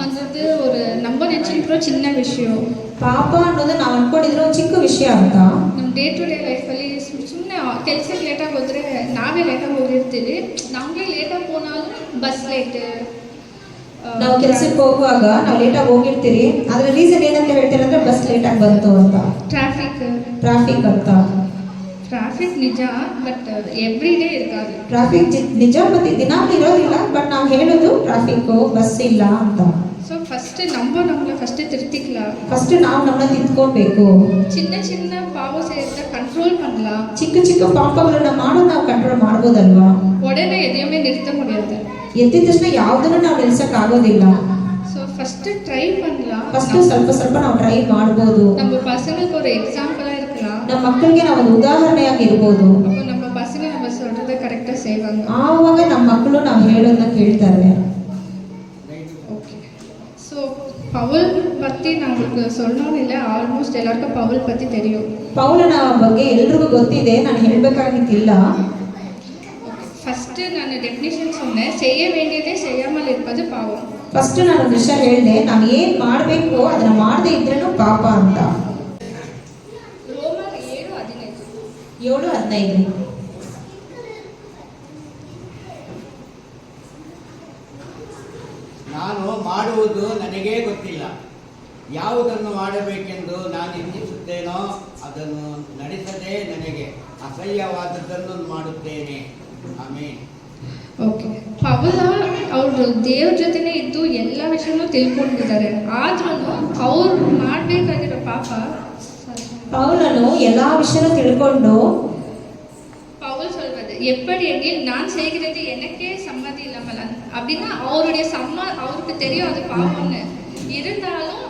ಅನ್ನೋದು ஒரு நம்ம நினைச்சிருக்கிற சின்ன விஷயம். ಪಾಪ ಅನ್ನೋದು ನಾವು ಅನ್ಕೊಂಡಿದ್ರೆ ಒಂದು ಚಿಕ್ಕ ವಿಷಯ ಅಂತ. ನಮ್ಮ ಡೇ ಟು ಡೇ ಲೈಫಲ್ಲಿ ಸುಮ್ಮನೆ ಕೆಲ್ಸಕ್ಕೆ ಲೇಟಾಗಿ ಹೋದರೆ ನಾವೇ ಲೇಟಾಗಿ ಹೋಗಿರ್ತೀವಿ. ನಮಗೆ ಲೇಟಾಗಿ ಹೋನಾலும் ಬಸ್ ಲೇಟ್. ನಾವು ಕೆಲಸಕ್ಕೆ ಹೋಗುವಾಗ ನಾವು ಲೇಟಾಗಿ ಹೋಗಿರ್ತೀರಿ, ಅದ್ರ ರೀಸನ್ ಏನಂತ ಹೇಳ್ತೀರ ಅಂದ್ರೆ ಬಸ್ ಲೇಟಾಗಿ ಬಂತು ಅಂತ, ಟ್ರಾಫಿಕ್ ಅಂತ. ಟ್ರಾಫಿಕ್ ನಿಜ, ಬಟ್ ಎವ್ರಿ ಡೇ ಇರ್ಕಾದು. ಟ್ರಾಫಿಕ್ ನಿಜ, ಮತ್ತೆ ದಿನಾಗ್ಲೂ ಇರೋದಿಲ್ಲ, ಬಟ್ ನಾವು ಹೇಳೋದು ಟ್ರಾಫಿಕ್ ಬಸ್ ಇಲ್ಲ ಅಂತ. ಸೊ ಫಸ್ಟ್ நம்மளை ஃபஸ்ட்டு திருத்திக்கலாம். ಫಸ್ಟ್ ನಾವು ನಮ್ಮನ್ನ ತಿದ್ಕೋಬೇಕು. சின்ன சின்ன பாவம் செய்யறத கண்ட்ரோல் பண்ணலாம். ಚಿಕ್ಕ ಚಿಕ್ಕ ಪಾಪಗಳನ್ನ ಮಾಡೋದು ನಾವು ಕಂಟ್ರೋಲ್ ಮಾಡ್ಬೋದಲ್ವಾ? உடனே எதையுமே நிறுத்த முடியாது. ಎದ್ದಿದ ತಕ್ಷಣ ಯಾವುದನ್ನು ನಾವು ನಿಲ್ಸಕ್ ಆಗೋದಿಲ್ಲ. ಸೊ ಫಸ್ಟ್ ಟ್ರೈ பண்ணலாம். ಫಸ್ಟ್ ಸ್ವಲ್ಪ ನಾವು ಟ್ರೈ ಮಾಡ್ಬೋದು. நம்ம பசங்களுக்கு ஒரு எக்ஸாம்பிளா இருக்கலாம். ನಮ್ಮ ಮಕ್ಕಳಿಗೆ ನಾವು ಒಂದು ಉದಾಹರಣೆಯಾಗಿ ಇರ್ಬೋದು. அப்போ நம்ம பசங்க நம்ம சொல்றத கரெக்டா செய்வாங்க. ಆವಾಗ ನಮ್ಮ ಮಕ್ಕಳು ನಾವು ಹೇಳೋದನ್ನ ಕೇಳ್ತಾರೆ. ஓகே. ஸோ பவுல் பற்றி நம்மளுக்கு சொல்லணும்னு இல்லை, ಆಲ್ಮೋಸ್ಟ್ ಎಲ್ಲರಿಗೂ ಪೌಲ್ ಪற்றி தெரியும். ಪೌಲನ ಬಗ್ಗೆ ಎಲ್ರಿಗೂ ಗೊತ್ತಿದೆ, ನಾನು ಹೇಳಬೇಕಾಗಿತ್ತಿಲ್ಲ. ಫಸ್ಟ್ ನಾನು ಡೆಫಿನೇಷನ್ சொன்னேன், செய்ய வேண்டியதே செய்யாமல் இருப்பது பாவம். ಫಸ್ಟ್ ನಾನು ವಿಷಯ ಹೇಳಿದೆ, ನಾನು ಏನು ಮಾಡಬೇಕು ಅದನ್ನ ಮಾಡದೇ ಇದ್ರೇನು ಪಾಪ ಅಂತ. ರೋಮರ್ 7:15. 7:15. ನಾನು ಮಾಡುವುದು ನನಗೇ ಗೊತ್ತಿಲ್ಲ, ಯಾವುದನ್ನು ಮಾಡಬೇಕೆಂದು ನಾನು ಇಚ್ಛಿಸುತ್ತೇನೋ ಅದನ್ನು ನಡೆಸದೆ ನನಗೆ ಅಸಹ್ಯವಾದದ್ದನ್ನು ಮಾಡುತ್ತೇನೆ. ಆಮೇನ್. ಓಕೆ. ಪೌಲ ಅವರು ದೇವ್ರ ಜೊತೆನೇ ಇದ್ದು ಎಲ್ಲ ವಿಷಯನೂ ತಿಳ್ಕೊಂಡಿದ್ದಾರೆ. ಆದ್ರೂ ಅವ್ರು ಮಾಡಬೇಕಾಗಿರೋ ಪಾಪ, ಪೌಲನು ಎಲ್ಲಾ ವಿಷಯನೂ ತಿಳ್ಕೊಂಡು பவுல் சொல்வது எப்படி எனில் நான் செய்கிறது எனக்கே சம்மதி இல்லாமல் அப்படின்னா அவருக்கு தெரியும் அது பாவம்னு, இருந்தாலும்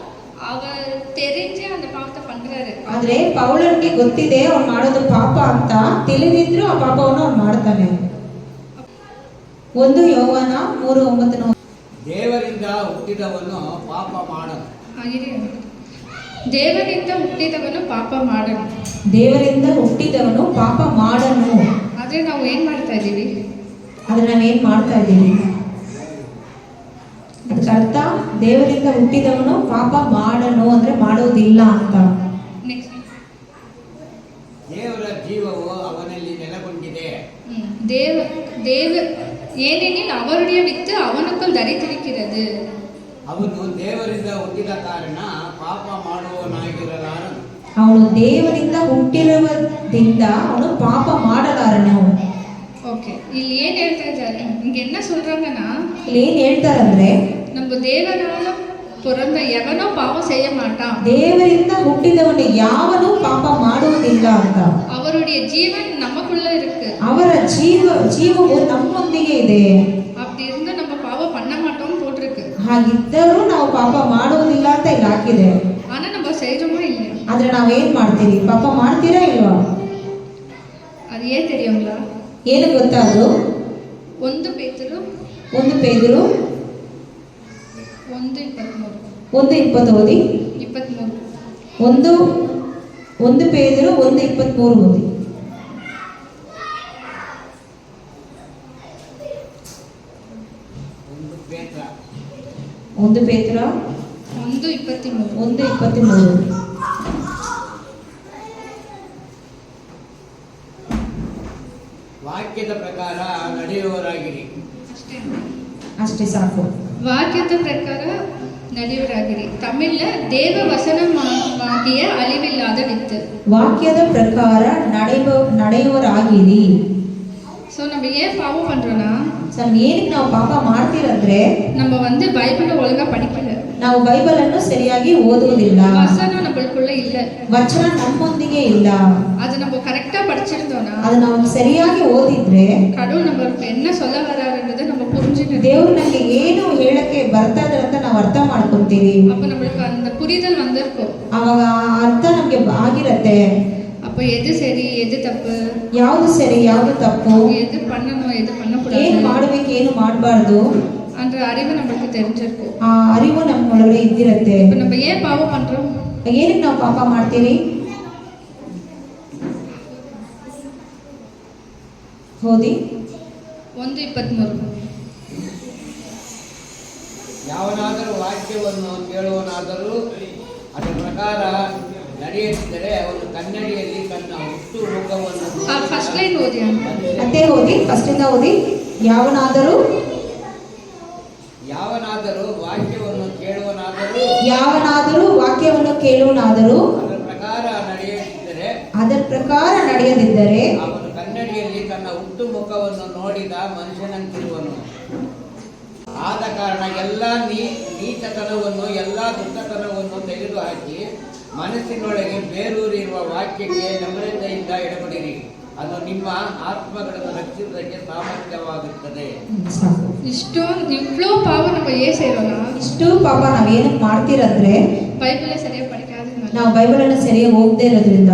அவர் தெரிஞ்சே அந்த பாவத்தை பண்றாரு. ಆದ್ರೆ ಪೌಲನಿಗೆ ಗೊತ್ತಿದೆ ಅವ್ನು ಮಾಡೋದು ಪಾಪ ಅಂತ, ತಿಳಿದಿದ್ರು ಆ ಪಾಪವನ್ನು ಅವ್ನು ಮಾಡ್ತಾನೆ. 1 ಯೋವಾನ 3:9. ದೇವರಿಂದ ಹುಟ್ಟಿದವನು ಪಾಪ ಮಾಡನು. ದೇವರಿಂದ ಹುಟ್ಟಿದವನು ಪಾಪ ಮಾಡನು. ದೇವರಿಂದ ಹುಟ್ಟಿದವನು ಪಾಪ ಮಾಡನು. ಆದ್ರೆ ನಾವು ಏನ್ ಮಾಡ್ತಾ ಇದ್ದೀವಿ? ಆದ್ರೆ ನಾವೇನ್ ಮಾಡ್ತಾ ಇದ್ದೀವಿ? ಅದಕ್ಕೆ ಅರ್ಥ ದೇವರಿಂದ ಹುಟ್ಟಿದವನು ಪಾಪ ಮಾಡನು ಅಂದ್ರೆ ಮಾಡೋದಿಲ್ಲ ಅಂತ. ದೇವರ ಜೀವವು ಅವನಲ್ಲಿ ನೆಲೆಗೊಂಡಿದೆ. தேவ ஏனெனில் அவருடைய வித்து அவனுக்குள் தரித்திருக்கிறது. ಅವನು ದೇವರಿಂದ ಹುಟ್ಟಿದ ಕಾರಣ ಪಾಪ ಮಾಡುವವನಾಗಿರಲಾರನು. ಅವನು ದೇವರಿಂದ ಹುಟ್ಟಿರುವುದರಿಂದ ಅವನು ಪಾಪ ಮಾಡಲಾರನು. ஓகே ಇಲ್ಲಿ ಏನು ಹೇಳ್ತಾ ಇದ್ದಾರೆ, இங்க என்ன சொல்றாங்கன்னா, ಇಲ್ಲಿ ಏನ್ ಹೇಳ್ತಾರಂದ್ರೆ, நம்ம தேவனால பிறந்த எவனோ பாவம் செய்ய மாட்டான், ದೇವರಿಂದ ಹುಟ್ಟಿದವನು ಯಾವನು ಪಾಪ ಮಾಡುವುದಿಲ್ಲ ಅಂತ. அவருடைய ஜீவன் நமக்குள்ள இருக்கு, ಅವರ ಜೀವವು ನಮ್ಮೊಂದಿಗೆ ಇದೆ. அப்படி இருந்து நம்ம பாவம் பண்ண மாட்டோம்னு போட்டிருக்கு. ಹಾಗಿದ್ದರೂ ನಾವು ಪಾಪ ಮಾಡುವುದಿಲ್ಲ ಅಂತ ಇಲ್ಲಿ ಹಾಕಿದೆ. ஆனா நம்ம செய்றோமா இல்லையா? ಆದ್ರೆ ನಾವೇನ್ ಮಾಡ್ತೀವಿ? ಪಾಪ ಮಾಡ್ತೀರಾ ಇಲ್ವಾ? அது ஏன் தெரியுங்களா? ಏನು ಗೊತ್ತಾದ್ರು? 1 ಪೇತರು 1 1:20 ಓದಿ. 23 1 ಪೇತರು 1:23 ಓದಿ. 1 ಪೇತ್ರ 1:23 ವಾಕ್ಯದ ಪ್ರಕಾರ ನಡೆಯುವವರಾಗಿರಿ. ಅಷ್ಟೇ ಸಾಕು. வாக்கியத்து பிரகார நடிவராகிரி. தமிழ்ல தேவ வசனமாகிய அழிவில்லாத வித்து. ವಾಕ್ಯದ ಪ್ರಕಾರ ನಡೆಯುವರಾಗಿರಿ. ஸோ நம்ம ஏன் பாவம் பண்றோம்னா, ಏನಕ್ಕೆ ನಾವು ಪಾಪ ಮಾಡ್ತೀರಂದ್ರೆ, நம்ம பைபிளை ஒழுங்கா படிக்கல, ನಾವು ಬೈಬಲ್ ಅನ್ನು ಸರಿಯಾಗಿ ಓದುವುದಿಲ್ಲ. வசனம் நம்மளுக்குள்ள இல்ல, ವಚನ ನಮ್ಮೊಂದಿಗೆ ಇಲ್ಲ. அது நம்ம கரெக்டா படிச்சிருந்தோம்னா, ಅದು ನಾವು ಸರಿಯಾಗಿ ಓದಿದ್ರೆ கடவுள் நம்மளுக்கு என்ன சொல்ல வராருன்றதை நம்ம புரிஞ்சுக்கணும். ದೇವರು ನಮಗೆ ಏನು ಹೇಳಕ್ಕೆ ಬರ್ತಾ ಇದ್ದಾರೆ ಅಂತ ನಾವು ಅರ್ಥ ಮಾಡ್ಕೊಂತೀವಿ. அப்ப நம்மளுக்கு அந்த புரிதல் வந்திருக்கும். ಅವಾಗ ಆ ಅರ್ಥ ನಮ್ಗೆ ಆಗಿರತ್ತೆ. அப்ப எது சரி எது தப்பு, ಯಾವುದು ಸರಿ ಯಾವುದು ತಪ್ಪು, எது பண்ணணும் எது ಏನ್ பண்ணக்கூடாது ಮಾಡ್ಬೇಕು ಏನು ಮಾಡಬಾರ್ದು என்ற அறிவு நம்மளுக்கு தெரிஞ்சிருக்கும். ಆ ಅರಿವು ನಮ್ಮ ಒಳಗಡೆ ಇದ್ದಿರತ್ತೆ. இப்ப நம்ம ஏன் பாவம் பண்றோம்? ಏನಕ್ಕೆ ನಾವು ಪಾಪ ಮಾಡ್ತೀವಿ? ಓದಿ. 1:23 ಯಾವನಾದರೂ ವಾಕ್ಯವನ್ನು ಕೇಳುವನಾದರೂ ಅದರ ಪ್ರಕಾರ ನಡೆಯುತ್ತಿದ್ದರೆ ಅವನು ಕನ್ನಡಿಯಲ್ಲಿ ತನ್ನ ಹುಟ್ಟು ಮುಖವನ್ನು ಫಸ್ಟ್ ಲೈನ್ ಓದಿ. ಮತ್ತೆ ಓದಿ, ಫಸ್ಟಿಂದ ಓದಿ. ಯಾವನಾದರೂ ವಾಕ್ಯವನ್ನು ಕೇಳುವನಾದರೂ ವಾಕ್ಯವನ್ನು ಕೇಳುವನಾದರೂ ಅದರ ಪ್ರಕಾರ ನಡೆಯದಿದ್ದರೆ ಅವನು ಕನ್ನಡಿಯಲ್ಲಿ ತನ್ನ ಹುಟ್ಟು ಮುಖವನ್ನು ನೋಡಿದ ಮನುಷ್ಯನಂತಿರುವನು. ಆದ ಕಾರಣ ಎಲ್ಲ ನೀಚತನವನ್ನು ಎಲ್ಲ ದುಷ್ಟತನವನ್ನು ತೆಗೆದುಹಾಕಿ ಮನಸ್ಸಿನೊಳಗೆ ಬೇರೂರಿರುವ ವಾಕ್ಯಕ್ಕೆ ನಮ್ರತೆಯಿಂದ ಎಡಬಡಿರಿ. ಅದು ನಿಮ್ಮ ಆತ್ಮಗಳನ್ನು ರಕ್ಷಿಸುವುದಕ್ಕೆ ಸಾಮರ್ಥ್ಯವಾಗುತ್ತದೆ. இவ்வளோ பாவம் நம்ம ஏன் செய்யறோம்னா, ಇಷ್ಟು ಪಾಪ ನಾವ್ ಏನಕ್ಕೆ ಮಾಡ್ತೀರಂದ್ರೆ, பைபிளை சரியா படிக்காததுனால. ನಾವು ಬೈಬಲ್ ಅನ್ನು ಸರಿಯಾಗಿ ಓದದೇ ಇರೋದ್ರಿಂದ.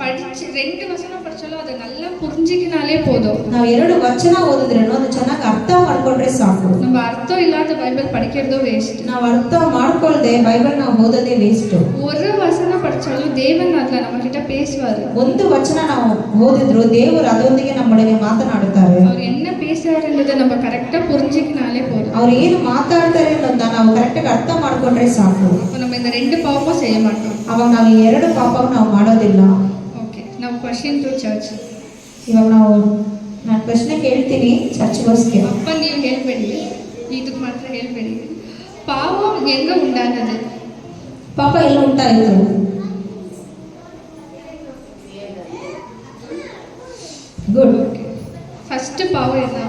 படிச்சு 2 வசனம் படிச்சாலும் அதை நல்லா புரிஞ்சிக்கினாலே போதும். ನಾವು 2 ವಚನ ಓದಿದ್ರೇನೋ ಅದು ಚೆನ್ನಾಗಿ ಅರ್ಥ ಮಾಡ್ಕೊಂಡ್ರೆ ಸಾಕು. நம்ம அர்த்தம் இல்லாத பைபிள் படிக்கிறதோ வேஸ்ட். ನಾವು ಅರ್ಥ ಮಾಡ್ಕೊಳ್ದೆ ಬೈಬಲ್ ನಾವು ಓದೋದೇ ವೇಸ್ಟ್. ஒரு வசனம் படிச்சாலும் தேவன் அதுல நம்ம கிட்ட பேசுவாரு. ಒಂದು ವಚನ ನಾವು ಓದಿದ್ರು ದೇವರು ಅದರೊಂದಿಗೆ ನಮ್ಮೊಳಗೆ ಮಾತನಾಡುತ್ತಾರೆ. அவர் என்ன பேசுறாருன்றதை நம்ம கரெக்டா புரிஞ்சிக்கினாலே போதும். ಅವ್ರು ಏನು ಮಾತಾಡ್ತಾರೆ ಅನ್ನೋದನ್ನ ನಾವು ಕರೆಕ್ಟಾಗಿ ಅರ್ಥ ಮಾಡ್ಕೊಂಡ್ರೆ ಸಾಕು. அப்ப நம்ம இந்த 2 பாவமும் செய்ய மாட்டோம். ಅವಾಗ ನಾವು ಈ 2 ಪಾಪವನ್ನು ನಾವು ಮಾಡೋದಿಲ್ಲ. ಓಕೆ, ನಾವು ಕ್ವೆಶ್ಚನ್ ಟು ಚರ್ಚ್. ಇವಾಗ ನಾನು ಪ್ರಶ್ನೆ ಕೇಳ್ತೀನಿ ಚರ್ಚ್ಗೋಸ್ಕರ. ಅಪ್ಪ ನೀವು ಹೇಳ್ಬೇಡಿ, ಇದಕ್ಕೆ ಮಾತ್ರ ಹೇಳ್ಬೇಡಿ. ಪಾಪ ಹೆಂಗ ಉಂಟಾನದು? ಪಾಪ ಎಲ್ಲ ಉಂಟಾಯಿತು? ಗುಡ್. ಫಸ್ಟ್ ಪಾಪ என்ன?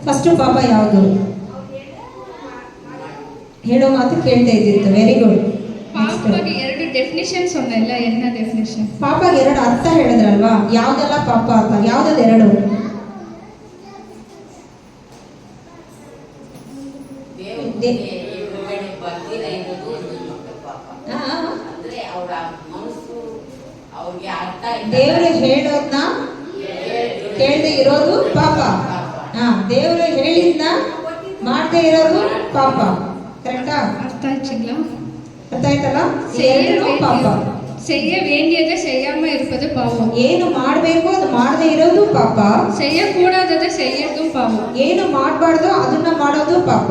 ಫಸ್ಟ್ ಪಾಪ ಯಾವುದು? ಹೇಳೋ ಮಾತು ಕೇಳ್ತಾ ಇದ್ದಿತ್ತು. Very good. ಪಾಪಗೆ 2 ಡೆಫಿನಿಷನ್ சொன்னேಲ್ಲ, என்ன ಡೆಫಿನಿಷನ್? ಪಾಪಗೆ 2 ಅರ್ಥ ಹೇಳಿದ್ರಲ್ವಾ? ಯಾವ್ದೆಲ್ಲ ಪಾಪ ಅಂತ? ಯಾವ್ದದು 2? ದೇವರು ಹೇಳೋದನ್ನ ಕೇಳದೆ ಇರೋದು ಪಾಪ. ದೇವರು ಹೇಳಿದ್ನ ಮಾಡದೆ ಇರೋದು ಪಾಪ. ಕರೆಕ್ಟಾ? ಅರ್ಥ ಆಯ್ತಲ್ಲ? ಅರ್ಥ ಆಯ್ತಲ್ಲ? ಎರಡೂ ಪಾಪ. செய்ய வேண்டியதை செய்யாம இருப்பது பாவம். ಏನು ಮಾಡಬೇಕು ಅದು ಮಾಡದೆ ಇರೋದು ಪಾಪ. செய்யக்கூடாததை செய்யறதும் பாவம். ಏನು ಮಾಡಬಾರ್ದು ಅದನ್ನ ಮಾಡೋದು ಪಾಪ.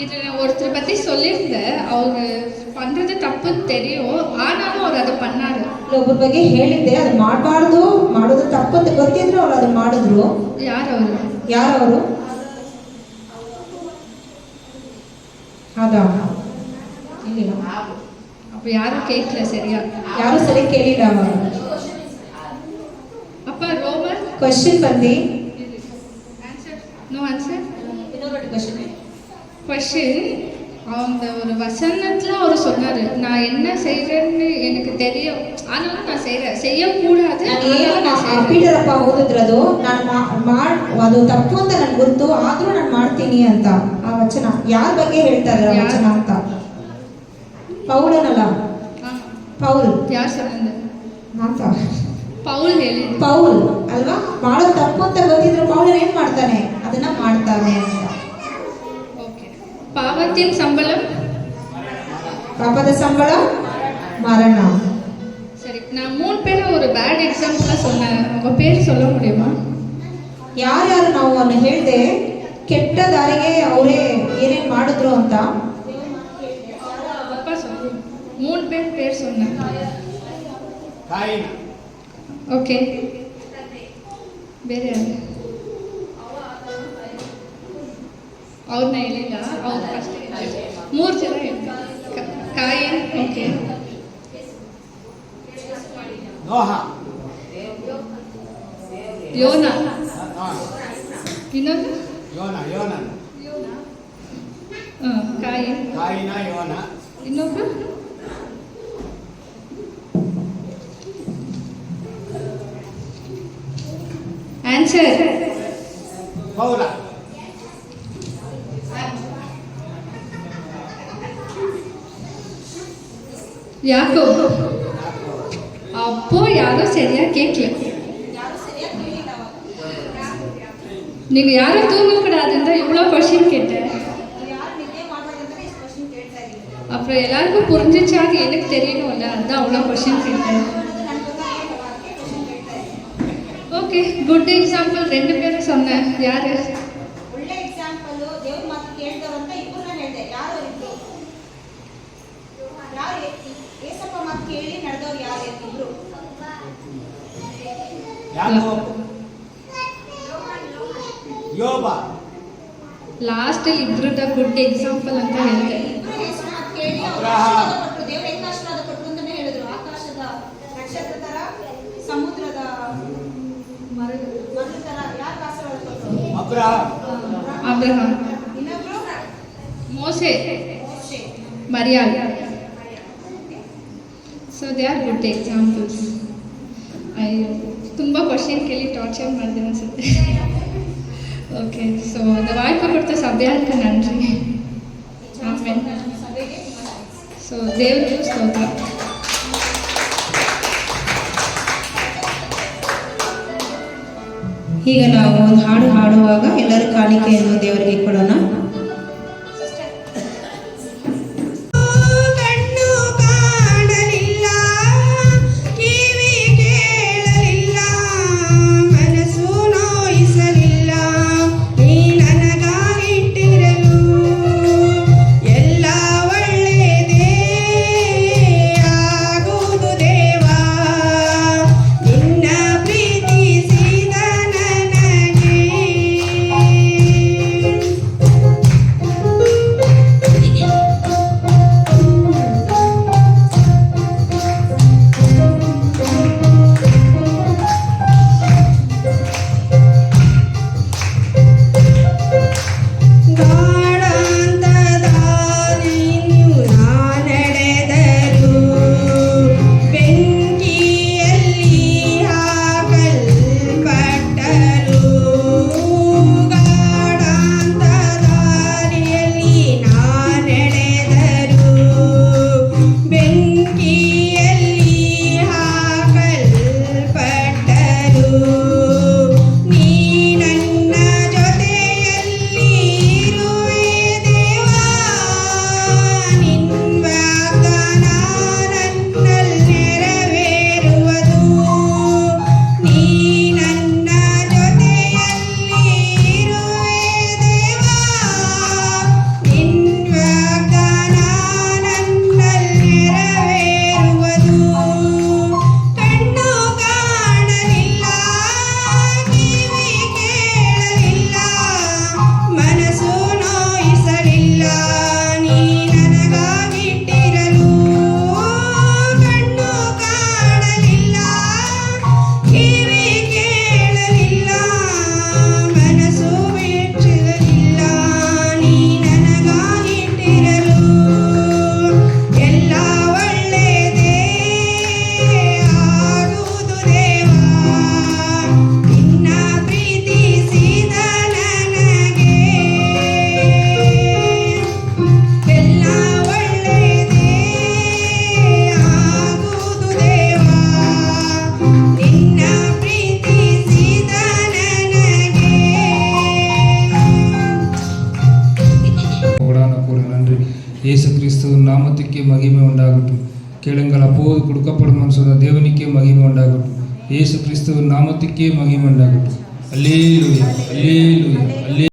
இது ஒருத்தர் பத்தி சொல்லியிருந்தேன். அவங்க பண்றது தப்புன்னு தெரியும், ஆனாலும் அவர் அதை பண்ணாரு. ಒಬ್ಬರ ಬಗ್ಗೆ ಹೇಳಿದ್ದೆ, ಅದು ಮಾಡಬಾರ್ದು ಮಾಡೋದು ತಪ್ಪು ಅಂತ ಗೊತ್ತಿದ್ರು ಅವ್ರು ಅದು ಮಾಡಿದ್ರು. ಯಾರವರು? ಆದಾಮ. அப்போ யாரும் கேட்கல சரியா. ಯಾರು ಸರಿ ಕೇಳಿಲ್ಲ ಅವಾಗ. அப்ப ரோமர் ಕ್ವಶನ್ ಬಂದು answer no answer question question. அந்த ஒரு வசனத்துல அவர் சொன்னாரு, நான் என்ன செய்யறேன்னு எனக்கு தெரியும், ஆனாலும் நான் செய்யறேன், செய்யக்கூடாது ನಾನು ஆனாலும் ಏನು நான் செய்றேன். ಪೀಟರಪ್ಪ ಓದಿದ್ರದು ನಾನು ಅದು ತಪ್ಪು ಅಂತ ನನ್ಗೆ ಗೊತ್ತು, ಆದ್ರೂ ನಾನು ಮಾಡ್ತೀನಿ ಅಂತ. ಆ ವಚನ ಯಾರ ಬಗ್ಗೆ ಹೇಳ್ತಾರೆ ಆ ವಚನ ಅಂತ? ಪೌಲನಲ್ಲ, ஆ, ಪೌಲ್ ಯಾರು சொன்னது? ಅಂತ. ಪೌಲ್ ಹೇಳಿದ್ರು. ಪೌಲ್ ಅಲ್ವಾ? ಮಾಡೋ ತಪ್ಪು ಅಂತ ಗೊತ್ತಿದ್ರು ಪೌಲನ್ ಏನ್ ಮಾಡ್ತಾನೆ? ಅದನ್ನ ಮಾಡ್ತಾನೆ ಅಂತ. ஓகே. பாவத்தின் சம்பளம் ಪಾಪದ ಸಂಬಳ ಮರಣ. சரி, நான் 3 பேரை ஒரு பேட் எக்ஸாம்பிளா சொன்னேன், உங்க பேர் சொல்ல முடியுமா? ಯಾರ್ಯಾರು ನಾವು ಅನ್ನು ಹೇಳ್ದೆ ಕೆಟ್ಟ ದಾರಿಗೆ ಅವರೇ ಏನೇನ್ ಮಾಡಿದ್ರು ಅಂತ. அப்பா சொல்லு. 3 பேர் சொன்னேன். ಕಾಯಿನ, ಓಕೆ. ಬೇರೆ ಯಾರು? ಅವ್ರನ್ನ ಹೇಳಿಲ್ಲ, ಅವ್ರು ಫಸ್ಟ್ 3 ಜನ ಹೇಳಿದ್ರು. Coin, okay. ನೋಹ, ಯೋನ, ಹಾ, ಇನ್ನೊಂದು ಯೋನ, ಕಾಯಿನ್, ಕಾಯಿನ, ಯೋನ, ಇನ್ನೊಬ್ರು ಆನ್ಸರ್ ಪೌಲ, ಯಾಕೋ. அப்போ யாரும் சரியா கேட்கல. நீங்க யாரும் தூங்கக்கூடாதுன்னு இவ்வளோ கொஸ்டின் கேட்டேன். அப்புறம் எல்லாருக்கும் புரிஞ்சிச்சாங்க, எனக்கு தெரியணும்ல, அதுதான் அவ்வளோ கொஸ்டின் கேட்டேன். ஓகே, குட் எக்ஸாம்பிள் 2 பேரும் சொன்னேன். யாரு? ಒಳ್ಳೆ ಎಕ್ಸಾಂಪಲ್ ದೇವ್ರ ಮಾತು ಕೇಳ್ದವ್ರು ಅಂತ ಇಬ್ಬರನ್ನ ಹೇಳಿದೆ. ಯಾರು ಇಬ್ರು? ಯಾರು ಏಸಪ್ಪ ಮಾತು ಕೇಳಿ ನಡೆದವ್ರು ಯಾರು ಇಬ್ರು? ಯಾಕೋಬ, ಯೋಬ, ಲಾಸ್ಟ್ ಇಬ್ರದ ಗುಡ್ ಎಕ್ಸಾಂಪಲ್ ಅಂತ ಹೇಳಿದೆ. ಇಬ್ರು ಯೇಸು ಮಾತು ಕೇಳಿ ಅವ್ರು ಆಶೀರ್ವಾದ ಕೊಟ್ರು. ದೇವ್ರು ಹೆಂಗ್ ಆಶೀರ್ವಾದ ಕೊಟ್ರು ಅಂತಾನೆ ಹೇಳಿದ್ರು. ಆಕಾಶದ ನಕ್ಷತ್ರ ತರ, ಸಮುದ್ರದ ಮರದ ತರ ಯಾರು ಆಶೀರ್ವಾದ ಕೊಟ್ರು? ಅಬ್ರಹಾಂ, ಅಬ್ರಹಾಂ, ಇನ್ನೊಬ್ರು ಮೋಸೆ, ಮೋಶೆ. ಮರಿಯಾಲ್. So they are good examples. ಅಯ್ಯೋ, ತುಂಬ ಕ್ವಶನ್ ಕೇಳಿ ಟಾರ್ಚರ್ ಮಾಡಿದೆ ಅನಿಸುತ್ತೆ. ಓಕೆ, ಸೊ இந்த வாய்ப்பு கொடுத்த சபையாருக்கு நன்றி. ಆಮೇಲೆ ಸೊ ದೇವರಿಗೆ ಸ್ತೋತ್ರ. ಈಗ ನಾವು ಒಂದು ಹಾಡು ಹಾಡುವಾಗ ಎಲ್ಲರೂ ಕಾಣಿಕೆಯನ್ನು ದೇವರಿಗೆ ಕೊಡೋಣ. ಕಣ್ಣು ಕಾಣಲಿಲ್ಲ, ಕಿವಿ ಕೇಳಲಿಲ್ಲ, ಮನಸ್ಸು ನೋಯಿಸಲಿಲ್ಲ, ನೀ ನನಗಾಗಿಟ್ಟಿರಲು ಎಲ್ಲ ಒಳ್ಳೆಯದೇ ಆಗುವುದು ದೇವಾ, ನಿನ್ನ ಪ್ರೀತಿಸಿದ ನನಗೆ நாமத்துக்கே மகிமை உண்டாகட்டும். கேளுங்கள், அப்போது கொடுக்கப்படும் சொன்ன தேவனுக்கே மகிமை உண்டாகட்டும். இயேசு கிறிஸ்துவின் நாமத்துக்கே மகிமை உண்டாகட்டும். அல்லேலூயா, அல்லேலூயா, அல்லே